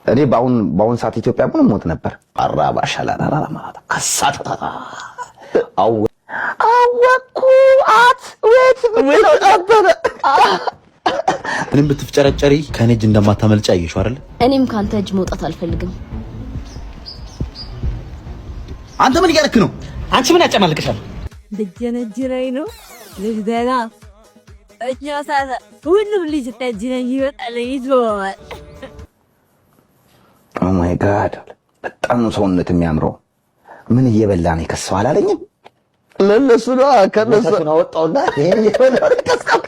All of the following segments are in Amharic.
እኔ ባውን ሰዓት ኢትዮጵያ ምን ሞት ነበር አራባሻላላ ማለት ከሳተታ አወኩ አት ወይት ብሎ ነበር። እኔም ብትፍጨረጨሪ ከኔ እጅ እንደማታመልጪ አየሽው አይደል? እኔም ካንተ እጅ መውጣት አልፈልግም። አንተ ምን እያልክ ነው? አንቺ ምን ያጨማልቅሻል? ልጅነጅረኝ ነው ልጅደና እኛ ሳሳ ሁሉም ልጅ ተጅነኝ ይወጣል ይዞዋል። ኦ ማይ ጋድ በጣም ሰውነት የሚያምረው ምን እየበላ ነው የከሰው አላለኝም። ለነሱ ነው ከነሱ ነው ወጣውና ይሄን ይሆናል ከሰው።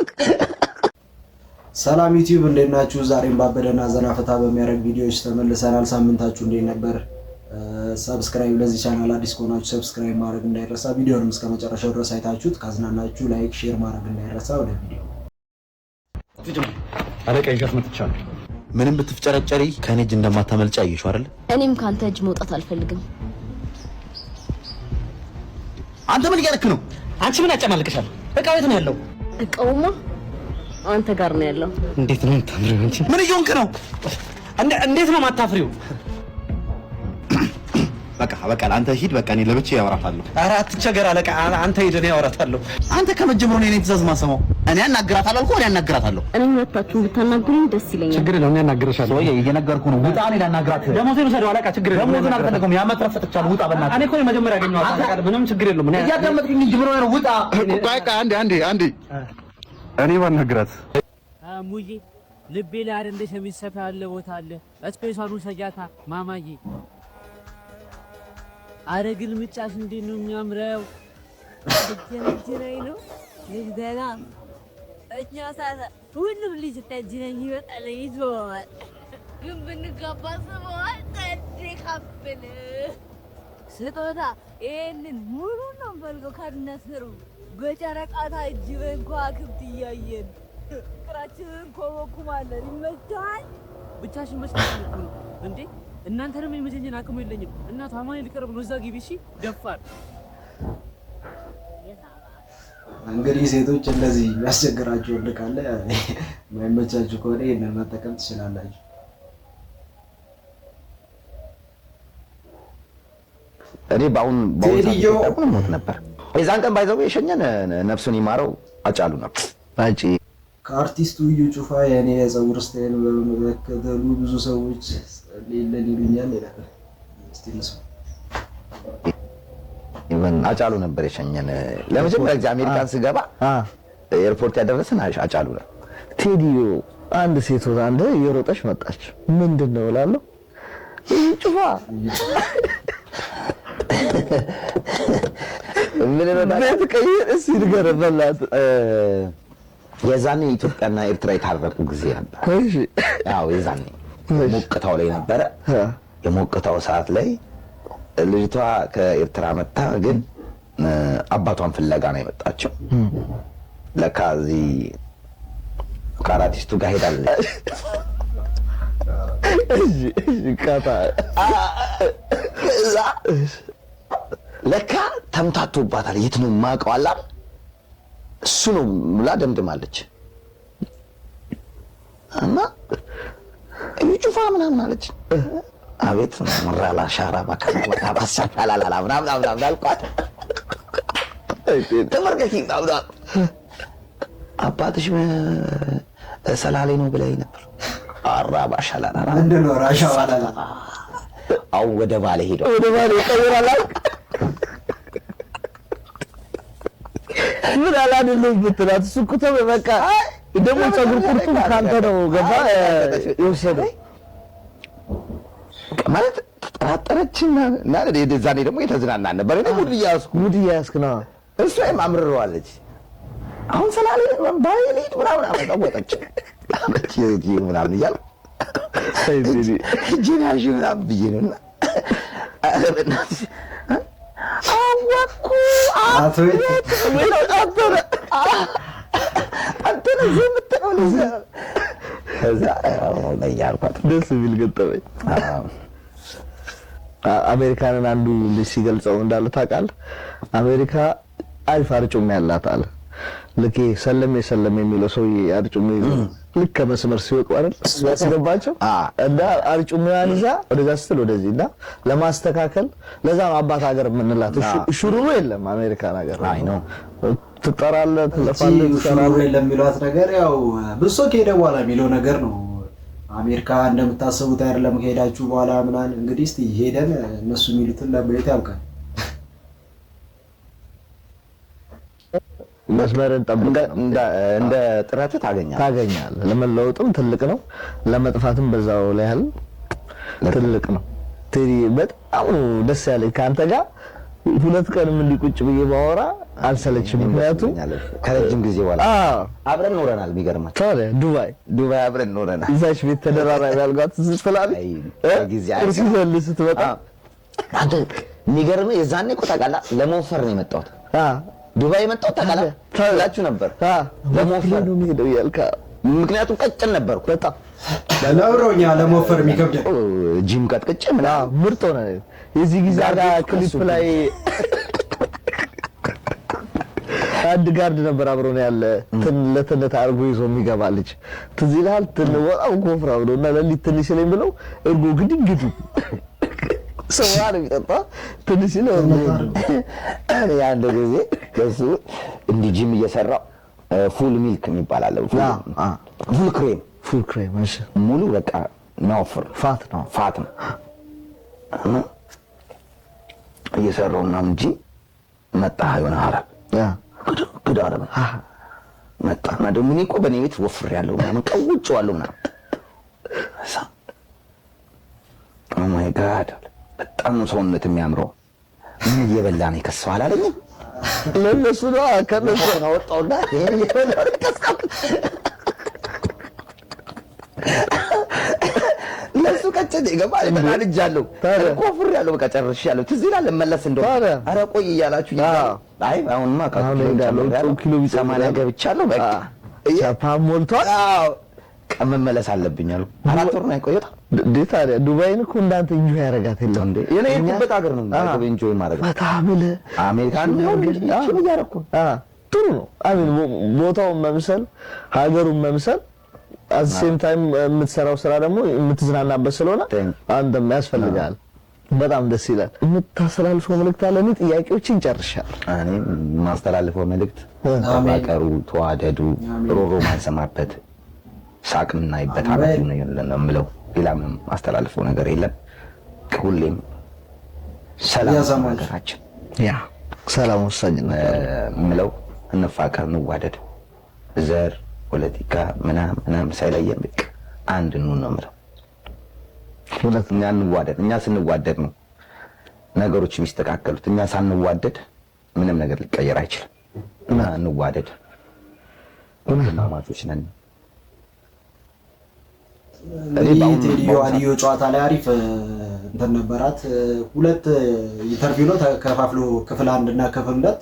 ሰላም ዩቲዩብ እንዴት ናችሁ? ዛሬም ባበደና ዘና ፈታ በሚያደርግ ቪዲዮዎች ተመልሰናል። ሳምንታችሁ እንዴት ነበር? ሰብስክራይብ ለዚህ ቻናል አዲስ ከሆናችሁ ሰብስክራይብ ማድረግ እንዳይረሳ። ቪዲዮንም እስከመጨረሻው ድረስ አይታችሁት ካዝናናችሁ ላይክ ሼር ማድረግ እንዳይረሳ። ወደ ቪዲዮ አለቃ ይሻት መጥቻለሁ። ምንም ብትፍጨረጨሪ ከኔ እጅ እንደማታመልጪ አየሽው አይደል? እኔም ካንተ እጅ መውጣት አልፈልግም። አንተ ምን እያልክ ነው? አንቺ ምን ያጨማልቅሻል? እቃው የት ነው ያለው? እቃውማ አንተ ጋር ነው ያለው። እንዴት ነው የምታምሪው? አንቺ ምን እየሆንክ ነው? እንዴት ነው የማታፍሪው? በቃ አንተ ሂድ። በቃ እኔ ለብቻ ያወራታለሁ። ኧረ አትቸገር አለቃ። አንተ ሂድ፣ እኔ ያወራታለሁ። አንተ ከመጀመሩ እኔ ትእዛዝ ማሰማው እኔ አናግራታለሁ እኮ እኔ አናግራታለሁ። እኔ ሁለታችሁን ብታናግሩኝ ደስ ይለኛል። ችግር የለውም፣ እኔ አናግርሻለሁ። ወይ እየነገርኩህ ነው። ውጣ። እኔ ላናግራት። ደሞዜን ውሰደው አለቃ። ችግር የለውም። ደሞዜን አልፈለገውም። ያመጣ ፈጥቻለሁ። ውጣ በእናትህ። እኔ እኮ መጀመሪያ ያገኘኋት አለቃ። ምንም ችግር የለውም። እኔ እያዳመጥኩኝ እንጂ ብሎ ነው። ውጣ። በቃ አንዴ እኔ ባናግራት ሙዬ ልቤ ላይ አይደለሽ የሚሰፋ ያለ ቦታ አለ። እስፔሻሉ ሰጃታ ማማዬ አረግል ምጫሽ እንዴት ነው የሚያምረው! ልጅነጅረኝ ነው ልጅደና እኛ ሳሳ ሁሉም ልጅ ተጅነኝ ይወጣል ይዞዋል። ግን ብንጋባ ስመዋል ተድካብል ስጦታ ይሄንን ሙሉ ነው ፈልገው ካድነስሩ በጨረቃታ እጅ በንኳ ክብት እያየን ፍቅራችንን ኮበኩማለን። ይመቻል። ብቻሽን መስራት ነው እንዴ? እናንተንም የመጀኘን አቅሙ የለኝም። እናቱ አማኔ ሊቀርብ ነው። እዛ ግቢ። እሺ ደፋር። እንግዲህ ሴቶች እንደዚህ የሚያስቸግራችሁ ወንድ ካለ የማይመቻችሁ ከሆነ ይሄንን መጠቀም ትችላላችሁ። እኔ ባውን ሰዓት ሞት ነበር። የዛን ቀን ባይዘው የሸኘን ነፍሱን ይማረው አጫሉ ነበር። አጪ ከአርቲስቱ እዩ ጩፋ የኔ የፀጉር ስታይል በመከተሉ ብዙ ሰዎች ሌለን ይሉኛል ይላል። እስቲ እንስማ። ኢቨን አጫሉ ነበር የሸኘን። ለመጀመሪያ ጊዜ አሜሪካን ስገባ ኤርፖርት ያደረሰን አጫሉ ነው። ቴዲዮ አንድ ሴት ወደ አንድ እየሮጠች መጣች። ምንድነው እላለሁ። እዩ ጩፋ ምን ነው ቤት ቀይር እስቲ ንገረን በላት። የዛኔ ኢትዮጵያና ኤርትራ የታረቁ ጊዜ ነበር። እሺ ያው የዛኔ ሞቅታው ላይ ነበረ። የሞቅታው ሰዓት ላይ ልጅቷ ከኤርትራ መጣ፣ ግን አባቷን ፍለጋ ነው የመጣችው። ለካ እዚህ ከአርቲስቱ ጋር ሄዳለች። እሺ ካታ ለካ ተምታቶባታል። የት ነው የማውቀው አላ እሱ ነው ሙላ ደምድማለች። እና እዩ ጩፋ ምናምን አለች። አቤት መራላ ሻራ ባካላ ባሳካላላ ምናምን አልኳት። ተመርቀቂ አባትሽ ሰላሌ ነው ብለኝ ነበር። አራባ ሻላላ ምንድነው ራሻ ባላላ አው ወደ ባሌ ሄደው ወደ ባሌ ቀይራላ ምን አላደለም ብትላት እሱ እኮ በቃ ደግሞ ፀጉር ቁርጡ ካንተ ነው ገባ የወሰደው ማለት ተጠራጠረችና እና ለዛኔ ደግሞ የተዝናናን ነበር። እኔ ሙድ እያስኩ ነው። እሷ አምርረዋለች። አሁን ሰላሌ ባይሌት ምናምን አመጣወጣች አመት ይሄ ምናምን እያለ ጂናሽ ምናምን ብዬ ነውና አወኩ አንተ ነው የምትለው ለዛ ከዛ ያልኳት ደስ ቢል ገጠመኝ። አሜሪካንን አንዱ ልጅ ሲገልጸው እንዳለ ታውቃለህ። አሜሪካ አሪፍ አርጩም ያላት አለ። ልክ ሰለሜ የሚለው ሰውዬ አርጩሜ ልክ ከመስመር ሲወጡ አይደል ያስገባቸው እና አርጩሜዋን ይዛ ወደዛ ስትል ወደዚህ እና ለማስተካከል ለዛ አባት ሀገር የምንላት ሹሩሩ የለም አሜሪካን ሀገር አይ ነው ትጠራለህ ትለፋለህ ሹሩሩ የለም የሚሏት ነገር ያው ብሶ ከሄደ በኋላ የሚለው ነገር ነው። አሜሪካ እንደምታስቡት አይደለም ከሄዳችሁ በኋላ ምናምን እንግዲህ እስቲ ሄደን እነሱ የሚሉትን ለማየት ያብቃል። መስመርን ጠብቀህ እንደ ጥረት ታገኛለህ። ለመለወጥም ትልቅ ነው፣ ለመጥፋትም በዛው ላይ ያህል ትልቅ ነው። ቴዲ በጣም ደስ ያለኝ ካንተ ጋር 2 ቀንም እንዲቁጭ ብዬ ባወራ አልሰለችም። ምክንያቱም ከረጅም ጊዜ በኋላ አብረን ኖረናል። ቢገርማችሁ ታዲያ ዱባይ አብረን ኖረናል። እዛች ቤት ተደራራቢ ያልጓት ስትላለች ጊዜ ስትመጣ አንተ የሚገርምህ የዛኔ እኮ ታውቃለህ ለመወፈር ነው የመጣሁት። ዱባይ የመጣሁት ታውቃለህ ታላችሁ ነበር ለመወፈር ነው የሚሄደው ያልካ ምክንያቱም ቀጭን ነበርኩ በጣም ለብሮኛ ለመወፈር የሚከብድ ጂም ቀጥቅጬ ምናምን ምርጥ ሆነ። የዚህ ጊዜ ክሊፕ ላይ አንድ ጋርድ ነበር አብሮን ያለ ለተነት አርጎ ይዞ የሚገባ ልጅ ትዝ ይልሃል? በጣም ኮፍራም ነው እና ለሊት ትንሽ ነኝ ብለው እርጎ ግድግዱ ሰዋር ይጠጣ ትንሽ ነው ያን ጊዜ ለሱ እንዲህ ጂም እየሰራው ፉል ሚልክ የሚባል አለ ፉል ክሬም እሺ ሙሉ በቃ ማወፈር ፋት ነው እየሰራውና እንጂ መጣ የሆነ አረብ ግድ አረብ መጣና ደግሞ እኔ እኮ በኔ ቤት ወፍር ያለው ምናምን ቀውጬዋለሁ ምናምን ኦ ማይ ጋድ በጣም ሰውነት የሚያምረው ምን እየበላ ነው የከሰው አላለኝም። ለነሱ ነው ከነሱ ነው ወጣውና ይሄን እየበላ ነው የከሰው ለሱ ቀጨኝ ገባል ተናልጃለሁ ኮፍር ያለው በቃ ጨርሻለሁ። ትዝ ይላል መለስ እንደው ኧረ ቆይ እያላችሁ አይ አሁንማ ኪሎ ቢሰማና ገብቻለሁ በቃ ጃፓን ሞልቷል። አዎ መመለስ አለብኝ አሉ። 4 ወር ነው የቆየሁት። ታዲያ ዱባይን እኮ እንዳንተ ኢንጆይ ያደርጋት የለም እንዴ? የኔ የሄድኩበት ሀገር ነው ዱባይ ኢንጆይ ማድረግ በጣም አሜሪካን ነው እያደረኩ ጥሩ ነው። አሚን ቦታውን መምሰል ሀገሩን መምሰል አሴም ታይም የምትሰራው ስራ ደግሞ የምትዝናናበት ስለሆነ አንተም ያስፈልጋል። በጣም ደስ ይላል። የምታስተላልፈው መልእክት አለ? እኔ ጥያቄዎችን ጨርሻለሁ። እኔ የማስተላልፈው መልእክት ተፋቀሩ፣ ተዋደዱ፣ ሮሮ ማንሰማበት ሳቅ እናይበት አመት ነው የምለው። ሌላ ምንም ማስተላልፈው ነገር የለም። ሁሌም ሰላም ሀገራችን ሰላም ወሳኝ ነው የምለው። እንፋቀር፣ እንዋደድ፣ ዘር ፖለቲካ ምናምን ሳይለየን በቃ አንድ ነው የምለው። እኛ እንዋደድ። እኛ ስንዋደድ ነው ነገሮች የሚስተካከሉት። እኛ ሳንዋደድ ምንም ነገር ሊቀየር አይችልም። እና እንዋደድ። ወንድማማቾች ነን። ቴዲዮ አልዮ ጨዋታ ላይ አሪፍ እንትን ነበራት። 2 ኢንተርቪው ነው ተከፋፍሎ ክፍል 1 እና ክፍል 2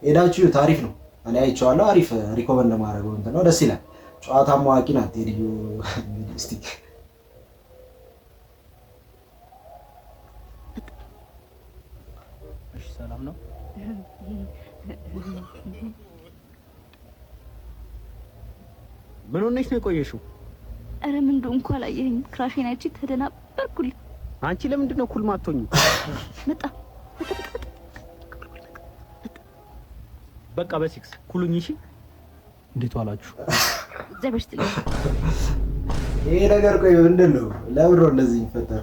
ሄዳችሁ ታሪፍ ነው። እኔ አይቼዋለሁ። አሪፍ ሪኮመንድ ማድረገው እንትን ነው። ደስ ይላል። ጨዋታ ማዋቂ ናት ቴዲዮ። እስቲ እሺ ሰላም ነው። ምን ሆነሽ ነው የቆየሽው? ኧረ ምን እንደሆንኩ አላየኸኝም? ክራሽን አይቼ ተደናበርኩልኝ። አንቺ ለምንድን ነው ኩል ማትሆኚ? መጣ በቃ በሲክስ ኩሉኝ። እሺ እንዴት ዋላችሁ? ዘበሽት ላይ ይሄ ነገር ቆይ ምንድን ነው? ለብሮ እንደዚህ ይፈጠር?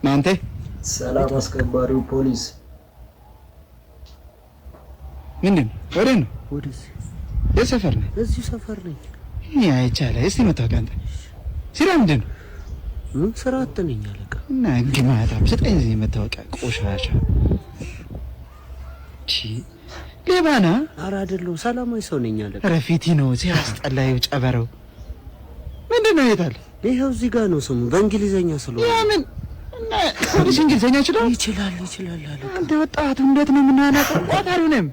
ናንተ ሰላም አስከባሪው ፖሊስ ምንድን ወደ ነው? ወደዚህ የሰፈር ነኝ። እዚህ ሰፈር ነኝ። እኔ አይቻለ እስቲ መታወቂያ አንተ ስራ ምንድን ነው? ምን ስራ አትነኝ አለቃ እና ግማታ ሰጠኝ እዚህ መታወቂያ ቆሻሻ ሌባና ኧረ አይደለሁም ሰላማዊ ሰው ነኝ አለቃ። ኧረ ፊቲ ነው ሲያስጠላየው ጨበረው ምንድን ነው የታለ? ይኸው እዚህ ጋር ነው ስሙ በእንግሊዘኛ ስለሆነ ምን እና ፖሊስ እንግሊዘኛ ይችላል አለቃ። አንተ ወጣቱ እንዴት ነው የምናናቀው? ቋታሪው ነኝ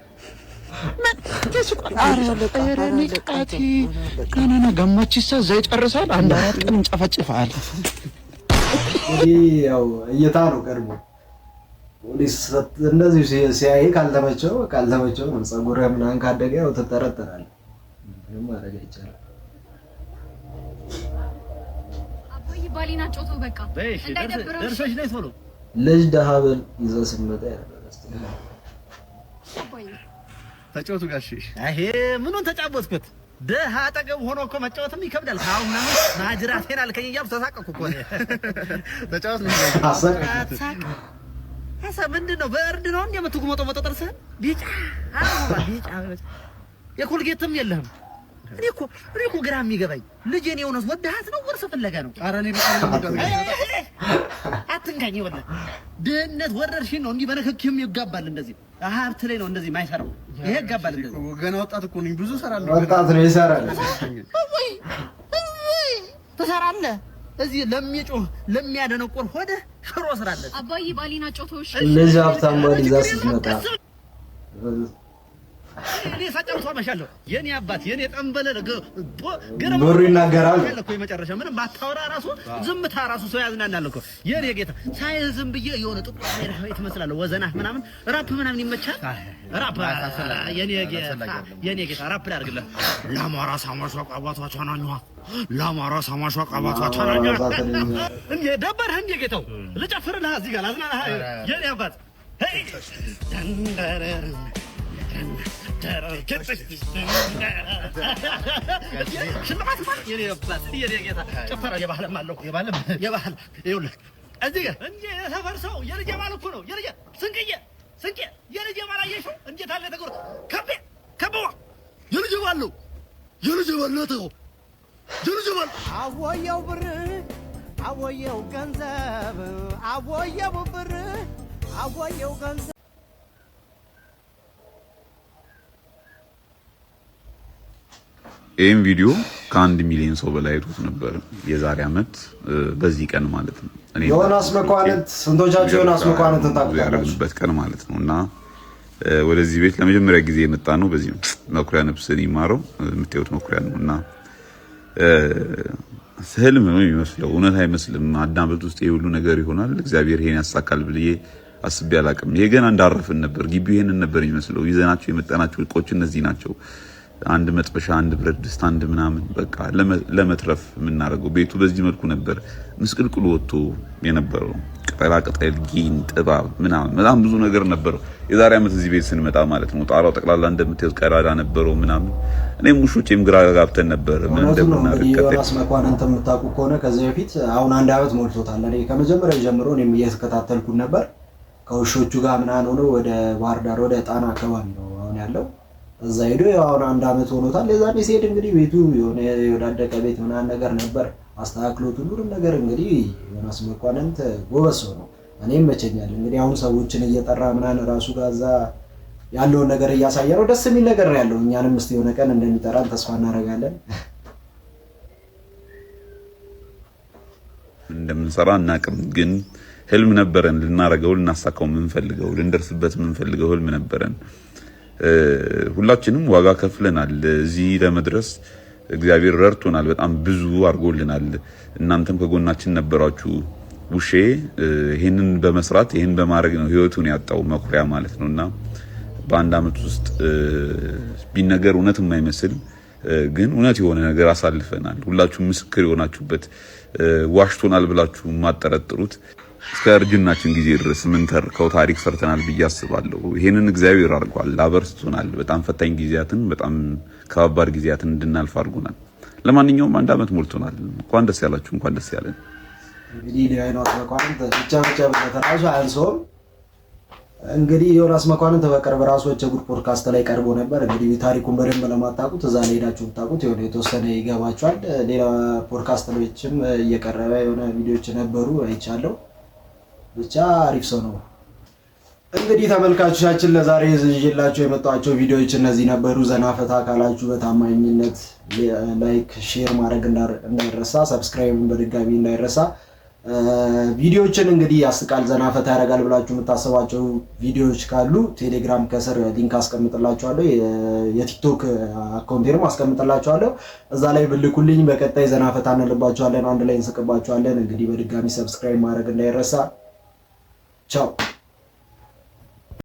ምን ተስቆጣ አረ ንቃቲ ናና ገማችሳ እዛ ይጨርሳል። 1 4 ቀን እንጨፈጭፋለን። እንግዲህ ያው እይታ ነው ቀድሞ እንደዚህ ሲያይ ካልተመቸው ነው። ፀጉርህ ምናምን ካደገ ያው ትጠረጠራለህ። ምንም ማድረግ አይቻልም። አቦይ ባሊና ጮቶ በቃ እንዳይደብረው ደርሰሽ ነይ ቶሎ ልጅ ደሃበል ይዘህ ስትመጣ ያደረገ አቦይ ተጫወቱ ጋሼ። አሄ ምኑን ተጫወትኩት? ደሃ አጠገብ ሆኖ እኮ መጫወትም ይከብዳል። አሁን ማጅራቴን አልከኝ እያልኩ ተሳቀቅኩ እኮ ነው። ተጫወት ነው ሀሳብ ምንድን ነው? በእርድ ነው እንደ የምትጉመጠው ጥርስህን ቢጫ ቢጫ የኮልጌትም የለህም። እኔ እኮ ግራ የሚገባኝ ልጄን የሆነስ ወደሃት ነው ወርሰ ፍለጋ ነው? ኧረ እኔ በጣም አትንካኝ። ይወለ ድህነት ወረርሽኝ ነው። እንዲህ በነክኪም ይጋባል። እንደዚህ ሀብት ላይ ነው እንደዚህ ማይሰራው። ይሄ ይጋባል። እንደዚህ ገና ወጣት እኮ ነኝ። ብዙ እሰራለሁ። ወጣት ነው ይሰራል። ወይ ትሰራለህ። እዚህ ለሚጮህ ለሚያደነቁር ሆደ ሽሮ ስራለህ። አባዬ ባሊና ጮቶሽ ልጅ ሀብታም ባል ይዛ ስትመጣ እኔ ሳጨርሶ መሻለሁ። የኔ አባት የኔ ጠንበለ ብሩ ይናገራል እኮ የመጨረሻ ምንም ባታወራ ራሱ ዝምታ ራሱ ሰው ያዝናናል እኮ የኔ ጌታ። ሳይህ ዝም ብዬ የሆነ ጥቁር አሜሪካዊ ትመስላለህ። ወዘናህ ምናምን ራፕ ምናምን ይመቻል። ራፕ የኔ ጌታ ራፕ ላድርግልህ። ለአማራ ሳማሽ አባቷ ናኛ ለአማራ ሳማሽ አባቷ ናኛ እንዴ ደበርህ እንዴ ጌታው ልጨፍርልህ እዚህ ጋር ላዝናናህ የኔ አባት ሄይ ደንደረር ሽልማት ማለት የኔ አባት የኔ ጌታ ጨፈራ የባህልም አለው የባህል ይኸውልህ እዚህ ጋር እንዴ የሰፈር ሰው የልጄ ባል እኮ ነው የልጄ ስንቄ የልጄ ባል አየሽው እንዴት አለ ተቆር ከበዋ የልጄ ባል ነው የልጄ ባል ነው ተው የልጄ ባል አወየው ብር አወየው ገንዘብ አወየው ብር አወየው ገንዘብ ይህም ቪዲዮ ከ1 ሚሊዮን ሰው በላይ አይቶት ነበር የዛሬ ዓመት በዚህ ቀን ማለት ነው። ዮናስ መኳንንት ስንቶቻችሁ ዮናስ መኳንንት ያደረግንበት ቀን ማለት ነው እና ወደዚህ ቤት ለመጀመሪያ ጊዜ የመጣ ነው። በዚህ መኩሪያ ነፍስን ይማረው የምታዩት መኩሪያ ነው እና ህልም ነው የሚመስለው፣ እውነት አይመስልም። አዳምበት ውስጥ የሁሉ ነገር ይሆናል እግዚአብሔር ይሄን ያሳካል ብዬ አስቤ አላቅም። ይሄ ገና እንዳረፍን ነበር። ግቢው ይሄንን ነበር የሚመስለው። ይዘናቸው የመጣናቸው እቃዎች እነዚህ ናቸው። አንድ መጥበሻ፣ አንድ ብረት ድስት፣ አንድ ምናምን በቃ ለመትረፍ የምናደርገው ቤቱ በዚህ መልኩ ነበር ምስቅልቅሉ ወጥቶ የነበረው። ቅጠላ ቅጠል፣ ጊን፣ ጥባብ ምናምን በጣም ብዙ ነገር ነበረው የዛሬ ዓመት እዚህ ቤት ስንመጣ ማለት ነው። ጣራው ጠቅላላ እንደምታዩት ቀዳዳ ነበረው ምናምን። እኔም ውሾቼም ግራ ጋብተን ነበር ምን እንደምናደርግ። ዮናስ መኳንንት የምታውቁ ከሆነ ከዚህ በፊት አሁን 1 ዓመት ሞልቶታል። እኔ ከመጀመሪያው ጀምሮ እኔም እየተከታተልኩ ነበር። ከውሾቹ ጋር ምናምን ሆኖ ወደ ባህር ዳር ወደ ጣና አካባቢ ነው አሁን ያለው። እዛ ሄዶ አሁን 1 ዓመት ሆኖታል። የዛኔ ሲሄድ እንግዲህ ቤቱ የሆነ የወዳደቀ ቤት ምናምን ነገር ነበር። አስተካክሎት ሁሉንም ነገር እንግዲህ ዮናስ መኳንንት ጎበዝ ሰው ነው። እኔም መቸኛል እንግዲህ አሁን ሰዎችን እየጠራ ምናምን ራሱ ጋር እዛ ያለውን ነገር እያሳየ ነው። ደስ የሚል ነገር ነው ያለው። እኛንም እስቲ የሆነ ቀን እንደሚጠራን ተስፋ እናደርጋለን። እንደምንሰራ እናቅም፣ ግን ህልም ነበረን። ልናረገው ልናሳካው የምንፈልገው ልንደርስበት የምንፈልገው ህልም ነበረን። ሁላችንም ዋጋ ከፍለናል። እዚህ ለመድረስ እግዚአብሔር ረድቶናል። በጣም ብዙ አድርጎልናል። እናንተም ከጎናችን ነበራችሁ። ውሼ ይሄንን በመስራት ይሄን በማድረግ ነው ህይወቱን ያጣው መኩሪያ ማለት ነውና በ1 ዓመት ውስጥ ቢነገር እውነት የማይመስል ግን እውነት የሆነ ነገር አሳልፈናል። ሁላችሁም ምስክር የሆናችሁበት ዋሽቶናል ብላችሁ የማጠረጥሩት እስከ እርጅናችን ጊዜ ድረስ ምን ተርከው ታሪክ ሰርተናል ብዬ አስባለሁ። ይሄንን እግዚአብሔር አድርጓል፣ አበርትቶናል። በጣም ፈታኝ ጊዜያትን በጣም ከባባድ ጊዜያትን እንድናልፍ አድርጎናል። ለማንኛውም 1 ዓመት ሞልቶናል። እንኳን ደስ ያላችሁ፣ እንኳን ደስ ያለን። እንግዲህ ዮናስ መኳንንት ብቻ በተራሱ አንሶም እንግዲህ ዮናስ መኳንንት በቅርብ ራሱ የጉድ ፖድካስት ላይ ቀርቦ ነበር። እንግዲህ ታሪኩን በደንብ ለማታውቁት እዛ ላይ ሄዳችሁ ብታውቁት የሆነ የተወሰነ ይገባችኋል። ሌላ ፖድካስት ላይም እየቀረበ የሆነ ቪዲዮዎች ነበሩ አይቻለሁ። ብቻ አሪፍ ሰው ነው። እንግዲህ ተመልካቾቻችን ለዛሬ ይዤላችሁ የመጣኋቸው ቪዲዮዎች እነዚህ ነበሩ። ዘና ፈታ ካላችሁ በታማኝነት ላይክ፣ ሼር ማድረግ እንዳይረሳ፣ ሰብስክራይብን በድጋሚ እንዳይረሳ። ቪዲዮዎችን እንግዲህ ያስቃል ዘና ፈታ ያደርጋል ብላችሁ የምታስባቸው ቪዲዮዎች ካሉ ቴሌግራም ከስር ሊንክ አስቀምጥላችኋለሁ፣ የቲክቶክ አካውንቴንም አስቀምጥላችኋለሁ። እዛ ላይ ብልኩልኝ በቀጣይ ዘና ፈታ እንልባችኋለን፣ አንድ ላይ እንስቅባችኋለን። እንግዲህ በድጋሚ ሰብስክራይብ ማድረግ እንዳይረሳ። ቻው